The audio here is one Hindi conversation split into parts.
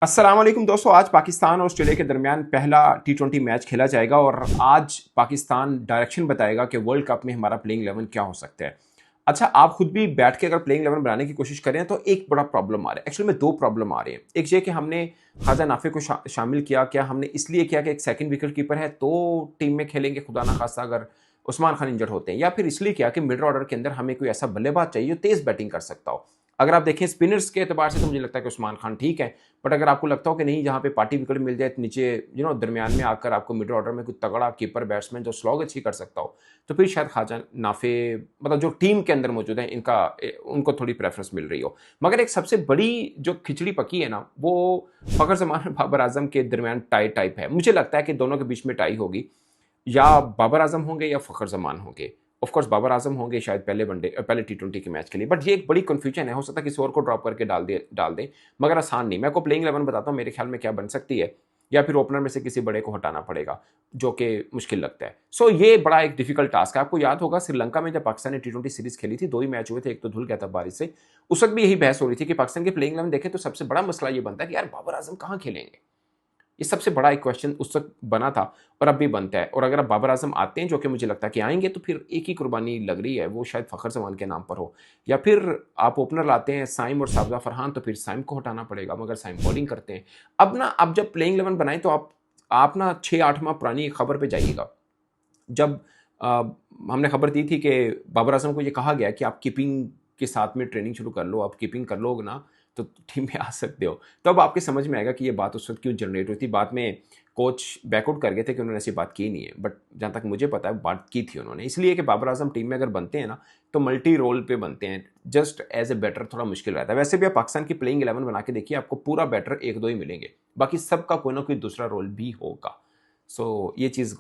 अस्सलाम वालेकुम दोस्तों। आज पाकिस्तान और ऑस्ट्रेलिया के दरमियान पहला टी20 मैच खेला जाएगा और आज पाकिस्तान डायरेक्शन बताएगा कि वर्ल्ड कप में हमारा प्लेइंग 11 क्या हो सकता है। अच्छा, आप खुद भी बैठ के अगर प्लेइंग 11 बनाने की कोशिश करें तो एक बड़ा प्रॉब्लम आ रहा है। एक्चुअली में दो प्रॉब्लम आ रही है। एक ये कि हमने खाजा नाफे को शामिल किया, क्या हमने इसलिए किया कि एक सेकंड विकेट कीपर है तो टीम में खेलेंगे, खुदा ना खास्ता अगर उस्मान खान इंजर्ड होते हैं, या फिर इसलिए किया कि मिडल ऑर्डर के अंदर हमें कोई ऐसा बल्लेबाज चाहिए जो तेज बैटिंग कर सकता हो। अगर आप देखें स्पिनर्स के एतबार से तो मुझे लगता है कि उस्मान खान ठीक है, बट अगर आपको लगता हो कि नहीं, जहाँ पे पार्टी विकेट मिल जाए तो नीचे दरमियान में आकर आपको मिडल ऑर्डर में कोई तगड़ा कीपर बैट्समैन जो स्लॉग अच्छी कर सकता हो, तो फिर शायद ख्वाजा नाफे मतलब जो टीम के अंदर मौजूद है उनको थोड़ी प्रेफरेंस मिल रही हो। मगर एक सबसे बड़ी जो खिचड़ी पकी है ना, वो फखर जमान और बाबर आजम के दरमियान टाई टाइप है। मुझे लगता है कि दोनों के बीच में टाई होगी, या बाबर आजम होंगे या फखर जमान होंगे। ऑफ कोर्स बाबर आजम होंगे शायद पहले टी20 के मैच के लिए, बट ये एक बड़ी कंफ्यूजन है। हो सकता है किसी और को ड्रॉप करके डाल दे, मगर आसान नहीं। मैं आपको प्लेइंग 11 बताता हूँ मेरे ख्याल में क्या बन सकती है, या फिर ओपनर में से किसी बड़े को हटाना पड़ेगा, जो कि मुश्किल लगता है। ये बड़ा एक डिफिकल्ट टास्क है। आपको याद होगा श्रीलंका में जब पाकिस्तान ने टी20 सीरीज खेली थी, दो ही मैच हुए थे, एक तो धुल गया था बारिश से। उस वक्त भी यही बहस हो रही थी कि पाकिस्तान की प्लेइंग 11 देखें तो सबसे बड़ा मसला ये बनता है कि यार बाबर आजम कहाँ खेलेंगे। ये सबसे बड़ा एक क्वेश्चन उस वक्त बना था और अब भी बनता है। और अगर अब बाबर आजम आते हैं, जो कि मुझे लगता है कि आएंगे, तो फिर एक ही कुर्बानी लग रही है, वो शायद फखर जमान के नाम पर हो। या फिर आप ओपनर लाते हैं साइम और साबजा फरहान, तो फिर साइम को हटाना पड़ेगा, मगर साइम बॉलिंग करते हैं। अब जब प्लेइंग 11 बनाए तो आप ना 6-8 माह पुरानी खबर पे जाइएगा, जब हमने खबर दी थी कि बाबर आजम को ये कहा गया कि आप कीपिंग के साथ में ट्रेनिंग शुरू कर लो, आप कीपिंग कर लोगे ना तो टीम में आ सकते हो। तो अब आपके समझ में आएगा कि ये बात उस वक्त क्यों जनरेट हुई थी। बाद में कोच बैकआउट कर गए थे कि उन्होंने ऐसी बात की नहीं है, बट जहाँ तक मुझे पता है बात की थी उन्होंने, इसलिए कि बाबर आजम टीम में अगर बनते हैं ना तो मल्टी रोल पे बनते हैं। जस्ट एज ए बैटर थोड़ा मुश्किल रहता है। वैसे भी आप पाकिस्तान की प्लेइंग 11 बना के देखिए, आपको पूरा बैटर एक दो ही मिलेंगे, बाकी सबका कोई ना कोई दूसरा रोल भी होगा। ये चीज़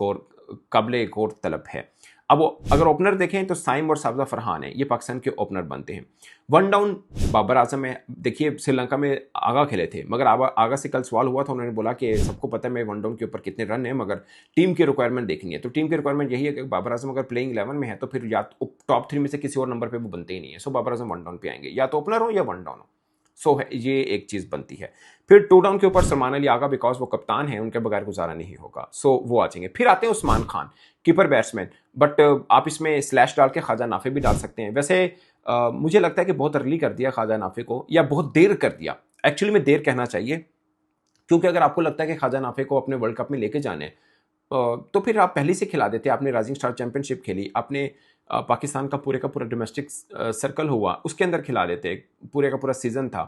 काबिल गौर तलब है। अब अगर ओपनर देखें तो साइम और साबजा फरहान है, ये पाकिस्तान के ओपनर बनते हैं। वन डाउन बाबर आजम है। देखिए श्रीलंका में आगा खेले थे, मगर आगा से कल सवाल हुआ था, उन्होंने बोला कि सबको पता है मैं वन डाउन के ऊपर कितने रन है, मगर टीम की रिक्वायरमेंट देखनी है। तो टीम की रिक्वायरमेंट यही है कि बाबर आजम अगर प्लेइंग 11 में है तो फिर या तो टॉप 3 में से किसी और नंबर पर वो बनते ही नहीं है। बाबर आजम वन डाउन पे आएंगे, या तो ओपनर हो या वन डाउन हो। है, ये एक चीज़ बनती है। फिर टू डाउन के ऊपर सलमान अली आगा, बिकॉज वो कप्तान है, उनके बगैर गुजारा नहीं होगा। वो आ जाएंगे। फिर आते हैं Usman Khan, keeper batsman. But आप इसमें स्लैश डाल के ख्वाजा नाफे भी डाल सकते हैं। वैसे मुझे लगता है कि बहुत अर्ली कर दिया ख्वाजा नाफे को, या बहुत देर कर दिया। एक्चुअली में देर कहना चाहिए, क्योंकि अगर आपको लगता है कि ख्वाजा नाफे को अपने वर्ल्ड कप में लेके जाने तो फिर आप पहले से खिला देते। आपने राइजिंग स्टार चैंपियनशिप खेली, आपने पाकिस्तान का पूरा डोमेस्टिक सर्कल हुआ, उसके अंदर खिला देते। पूरे का पूरा सीजन था,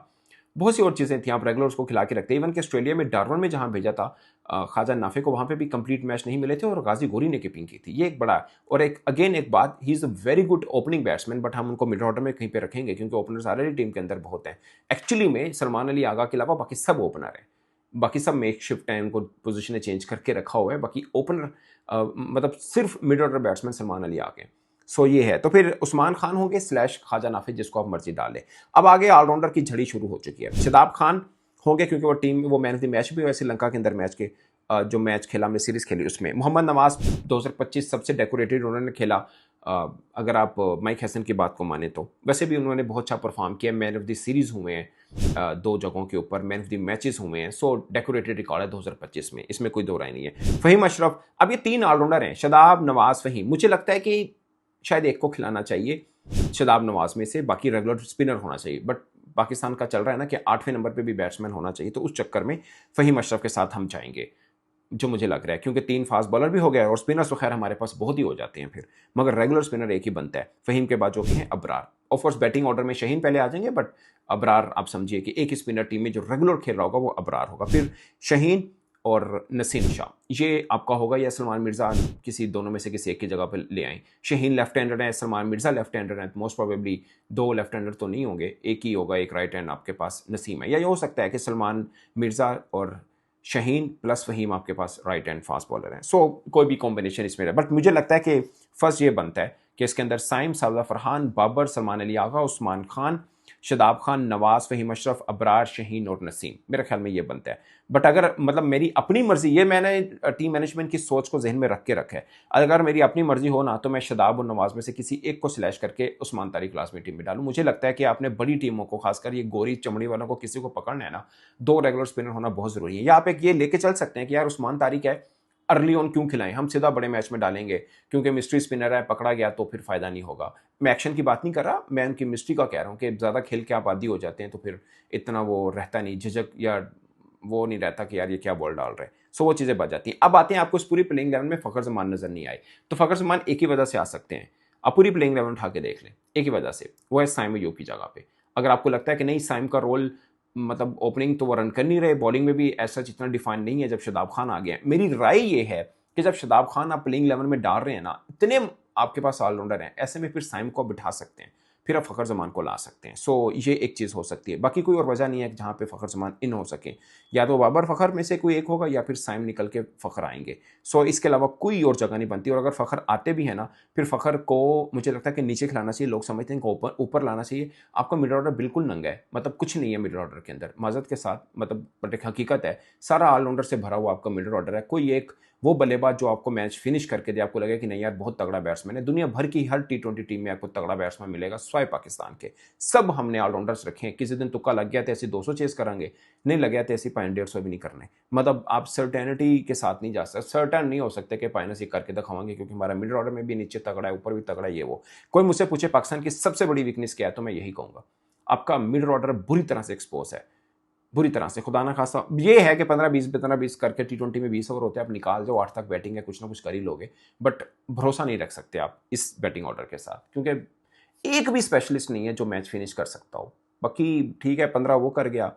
बहुत सी और चीज़ें थी, आप रेगुलर्स को खिला के रखते। इवन कि ऑस्ट्रेलिया में डार्वन में जहां भेजा था ख्वाजा नाफे को, वहां पे भी कंप्लीट मैच नहीं मिले थे और गाजी गोरी ने कीपिंग की थी। ये एक बड़ा, और एक बात, he is a very good opening batsman, but हम उनको मिडल ऑर्डर में कहीं पे रखेंगे क्योंकि ओपनर्स ऑलरेडी टीम के अंदर बहुत हैं। एक्चुअली में सलमान अली आगा के अलावा बाकी सब ओपनर हैं, बाकी सब मेक शिफ्ट हैं, उनको पोजिशन चेंज करके रखा हुआ है। बाकी ओपनर मतलब सिर्फ mid order batsman Salman Ali आगे। ये है। तो फिर उस्मान खान होंगे स्लैश ख्वाजा नाफिज, जिसको आप मर्जी डालें। अब आगे ऑलराउंडर की झड़ी शुरू हो चुकी है। शदाब खान होंगे क्योंकि वो मैन ऑफ द मैच भी हुए श्रीलंका के अंदर मैच के जो मैच खेला, हमने सीरीज खेली उसमें। मोहम्मद नवाज 2025 सबसे डेकोरेटेड उन्होंने खेला, अगर आप माइक हैसन की बात को माने तो। वैसे भी उन्होंने बहुत अच्छा परफॉर्म किया, मैन ऑफ द सीरीज हुए हैं दो जगहों के ऊपर, मैन ऑफ द मैचेस हुए हैं। डेकोरेटेड रिकॉर्ड है 2025 में, इसमें कोई दो राय नहीं है। फहीम अशरफ, अब ये तीन ऑलराउंडर हैं, शदाब, नवाज, फहीम। मुझे लगता है कि शायद एक को खिलाना चाहिए शदाब नवाज में से, बाकी रेगुलर स्पिनर होना चाहिए। बट पाकिस्तान का चल रहा है ना कि 8वें नंबर पे भी बैट्समैन होना चाहिए, तो उस चक्कर में फहीम अशरफ के साथ हम जाएंगे, जो मुझे लग रहा है, क्योंकि 3 फास्ट बॉलर भी हो गया और स्पिनर्स तो खैर हमारे पास बहुत ही हो जाते हैं फिर, मगर रेगुलर स्पिनर एक ही बनता है फहीम के बाद, जो कि है अबरार। ऑफकोर्स बैटिंग ऑर्डर में शहीन पहले आ जाएंगे, बट अबरार आप समझिए कि एक ही स्पिनर टीम में जो रेगुलर खेल रहा होगा वो अबरार होगा। फिर शहीन और नसीम शाह, ये आपका होगा, या सलमान मिर्ज़ा, किसी दोनों में से किसी एक की जगह पर ले आए। शहीन लेफ्ट हैंडर है, सलमान मिर्ज़ा लेफ्ट हैंडर है, मोस्ट प्रोबेबली दो लेफ्ट हैंडर तो नहीं होंगे, एक ही होगा, एक राइट हैंड आपके पास नसीम है। या ये हो सकता है कि सलमान मिर्ज़ा और शहीन प्लस फहीम आपके पास राइट हैंड फास्ट बॉलर हैं। कोई भी कॉम्बिनेशन इसमें है, बट मुझे लगता है कि फर्स्ट ये बनता है कि इसके अंदर साइम, साबजा फरहान, बाबर, सलमान अली आगा, उस्मान खान, शादाब खान, नवाज, फहीम अशरफ, अबरार, शहीन और नसीम, मेरे ख्याल में ये बनता है। बट अगर मतलब मेरी अपनी मर्जी, ये मैंने टीम मैनेजमेंट की सोच को जहन में रख के रखा है, अगर मेरी अपनी मर्जी हो ना तो मैं शादाब और नवाज में से किसी एक को सिलेक्ट करके उस्मान तारिक लाजमी टीम में डालूं। मुझे लगता है कि आपने बड़ी टीमों को, खासकर ये गोरी चमड़ी वालों को, किसी को पकड़ना है ना, 2 रेगुलर स्पिनर होना बहुत जरूरी है। या आप एक ये लेके चल सकते हैं कि यार उस्मान तारिक है, अर्ली ऑन क्यों खिलाएं, हम सीधा बड़े मैच में डालेंगे क्योंकि मिस्ट्री स्पिनर है, पकड़ा गया तो फिर फायदा नहीं होगा। मैं एक्शन की बात नहीं कर रहा, मैं उनकी मिस्ट्री का कह रहा हूं कि ज्यादा खेल के आप आदी हो जाते हैं तो फिर इतना वो रहता नहीं, झिझक या वो नहीं रहता कि यार ये क्या बॉल डाल रहे हैं। सो वो चीजें बच जाती हैं। अब आते हैं, आपको इस पूरी प्लेइंग इलेवन में फखर जमान नजर नहीं आए, तो फखर जमान एक ही वजह से आ सकते हैं। आप पूरी प्लेइंग इलेवन उठा के देख लें, एक ही वजह से, वो है साइम अयूब की जगह पे। अगर आपको लगता है कि नहीं साइम का रोल मतलब ओपनिंग तो वो रन कर नहीं रहे, बॉलिंग में भी ऐसा इतना डिफाइन नहीं है जब शादाब खान आ गया, मेरी राय ये है कि जब शादाब खान आप प्लेइंग इलेवन में डाल रहे हैं ना, इतने आपके पास ऑलराउंडर हैं, ऐसे में फिर साइम को बिठा सकते हैं, फिर आप फखर जमान को ला सकते हैं। सो ये एक चीज़ हो सकती है, बाकी कोई और वजह नहीं है कि जहाँ पे फखर जमान इन हो सके, या तो बाबर फखर में से कोई एक होगा या फिर साइम निकल के फखर आएंगे। सो इसके अलावा कोई और जगह नहीं बनती। और अगर फखर आते भी है ना, फिर फखर को मुझे लगता है कि नीचे खिलाना चाहिए, लोग समझते हैं कि ऊपर ऊपर लाना चाहिए। आपका मिडल ऑर्डर बिल्कुल नंगा है, मतलब कुछ नहीं है मिडल ऑर्डर के अंदर, माजरत के साथ, मतलब बट एक हकीकत है, सारा ऑलराउंडर से भरा हुआ आपका मिडल ऑर्डर है। कोई एक वो बल्लेबाज जो आपको मैच फिनिश करके दे, आपको लगे कि नहीं यार बहुत तगड़ा बैट्समैन है, दुनिया भर की हर T20 टीम में आपको तगड़ा बैट्समैन मिलेगा, स्वाय पाकिस्तान के सब हमने ऑलराउंडर्स रखे हैं। किसी दिन तुक्का लग गया तो ऐसी 200 चेस करेंगे, नहीं लग गया तो ऐसी 150 भी नहीं करने। मतलब आप सर्टेनिटी के साथ नहीं जा सकते, सर्टन नहीं हो सकते कि फाइनेंस ये करके दिखावांगे क्योंकि हमारा मिडल ऑर्डर में भी नीचे तगड़ा है, ऊपर भी तगड़ा है, ये वो। कोई मुझसे पूछे पाकिस्तान की सबसे बड़ी वीकनेस क्या है, तो मैं यही कहूंगा आपका मिडल ऑर्डर बुरी तरह से एक्सपोज है, बुरी तरह से। खुदा ना खासा ये है कि 15-20 करके T20 में 20 ओवर होते हैं, आप निकाल जाओ 8 तक बैटिंग है, कुछ ना कुछ कर ही लोगे, बट भरोसा नहीं रख सकते आप इस बैटिंग ऑर्डर के साथ, क्योंकि एक भी स्पेशलिस्ट नहीं है जो मैच फिनिश कर सकता हो। बाकी ठीक है, 15 वो कर गया,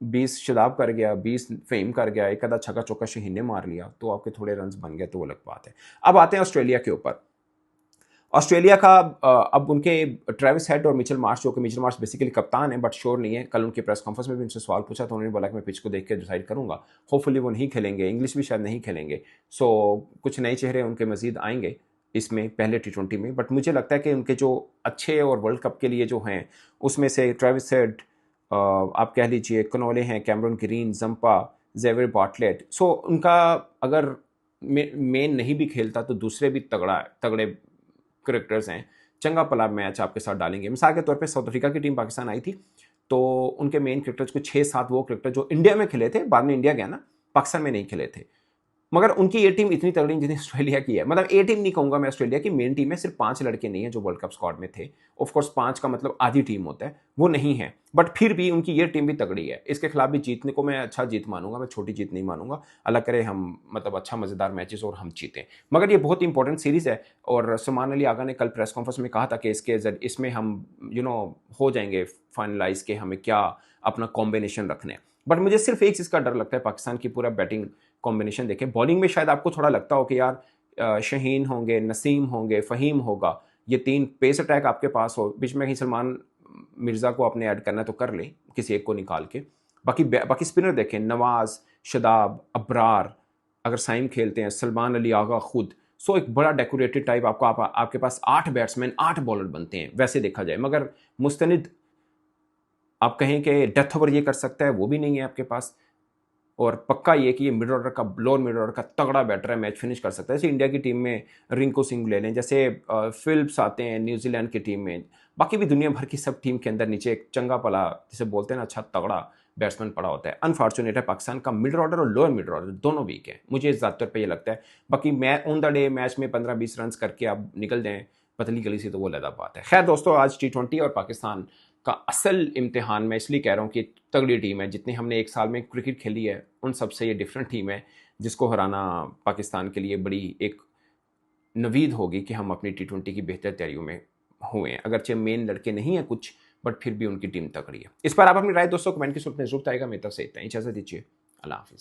20 शादाब कर गया, 20 फेम कर गया, एक आधा छक्का चौका शहीन ने मार लिया तो आपके थोड़े रन बन गए, तो वो अलग बात है। अब आते हैं ऑस्ट्रेलिया के ऊपर। ऑस्ट्रेलिया का अब उनके ट्रेविस हेड और मिचेल मार्श, जो कि मिचेल मार्श बेसिकली कप्तान है बट श्योर नहीं है, कल उनके प्रेस कॉन्फ्रेंस में भी उनसे सवाल पूछा तो उन्होंने बोला कि मैं पिच को देख के डिसाइड करूंगा। होपफुली वो नहीं खेलेंगे, इंग्लिश भी शायद नहीं खेलेंगे। सो कुछ नए चेहरे उनके मजीद आएंगे इसमें पहले T20 में, बट मुझे लगता है कि उनके जो अच्छे और वर्ल्ड कप के लिए जो हैं उसमें से ट्रेविस हेड, आप कह लीजिए कनोले हैं, Cameron Green, Zampa, Xavier Bartlett. So उनका अगर मेन नहीं भी खेलता तो दूसरे भी तगड़े क्रिकेटर्स हैं, चंगा पला मैच आपके साथ डालेंगे। मिसाल के तौर पे साउथ अफ्रीका की टीम पाकिस्तान आई थी तो उनके मेन क्रिकेटर्स को 6-7 वो क्रिकेटर जो इंडिया में खेले थे, बाद में इंडिया गया ना, पाकिस्तान में नहीं खेले थे, मगर उनकी ये टीम इतनी तगड़ी जितनी ऑस्ट्रेलिया की है। मतलब ए टीम नहीं कहूंगा मैं, ऑस्ट्रेलिया की मेन टीम है, सिर्फ 5 लड़के नहीं है जो वर्ल्ड कप स्क्वाड में थे। ऑफ कोर्स 5 का मतलब आधी टीम होता है, वो नहीं है, बट फिर भी उनकी ये टीम भी तगड़ी है। इसके खिलाफ भी जीतने को मैं अच्छा जीत मानूंगा, मैं छोटी जीत नहीं मानूंगा। अल्लाह करे हम मतलब अच्छा मजेदार मैचेस और हम जीतें, मगर ये बहुत इंपॉर्टेंट सीरीज है। और सुमान अली आगा ने कल प्रेस कॉन्फ्रेंस में कहा था कि इसमें हम हो जाएंगे फाइनलाइज के हमें क्या अपना कॉम्बिनेशन रखने। बट मुझे सिर्फ एक चीज़ का डर लगता है, पाकिस्तान की पूरा बैटिंग कॉम्बिनेशन देखें। बॉलिंग में शायद आपको थोड़ा लगता हो कि यार शहीन होंगे, नसीम होंगे, फ़हीम होगा, ये 3 पेस अटैक आपके पास हो, बीच में कहीं सलमान मिर्ज़ा को अपने ऐड करना है तो कर लें किसी एक को निकाल के। बाकी स्पिनर देखें, नवाज, शदाब, अबरार, अगर साइम खेलते हैं, सलमान अली आगा खुद। सो एक बड़ा डेकोरेटेड टाइप आपके पास 8 बैट्समैन 8 बॉलर बनते हैं वैसे देखा जाए, मगर मुस्तनिद आप कहें कि डेथ ओवर ये कर सकता है, वो भी नहीं है आपके पास। और पक्का ये कि ये मिड ऑर्डर का, लोअर मिड ऑर्डर का तगड़ा बैटर है, मैच फिनिश कर सकता है। जैसे इंडिया की टीम में रिंकू सिंह ले लें, जैसे फिलिप्स आते हैं न्यूजीलैंड की टीम में, बाकी भी दुनिया भर की सब टीम के अंदर नीचे एक चंगा पला जिसे बोलते हैं ना, अच्छा तगड़ा बैट्समैन पड़ा होता है। अनफॉर्चुनेट है पाकिस्तान का मिड ऑर्डर और लोअर मिड ऑर्डर दोनों वीक है, मुझे ज़्यादातर पे ये लगता है। बाकी मैं ऑन द डे मैच में 15-20 रन करके आप निकल जाएँ पतली गली से तो वो अलग बात है। खैर दोस्तों, आज T20 और पाकिस्तान का असल इम्तिहान मैं इसलिए कह रहा हूँ कि तगड़ी टीम है, जितनी हमने एक साल में क्रिकेट खेली है उन सबसे ये डिफरेंट टीम है, जिसको हराना पाकिस्तान के लिए बड़ी एक नवीद होगी कि हम अपनी T20 की बेहतर तैयारियों में हुए हैं। अगरचे मेन लड़के नहीं है कुछ, बट फिर भी उनकी टीम तगड़ी है। इस पर आप अपनी राय दोस्तों कमेंट की सूरत में जरूर आएगा। मेरी तरफ से इतना ही, इजाजत दीजिए, अल्लाह हाफिज़।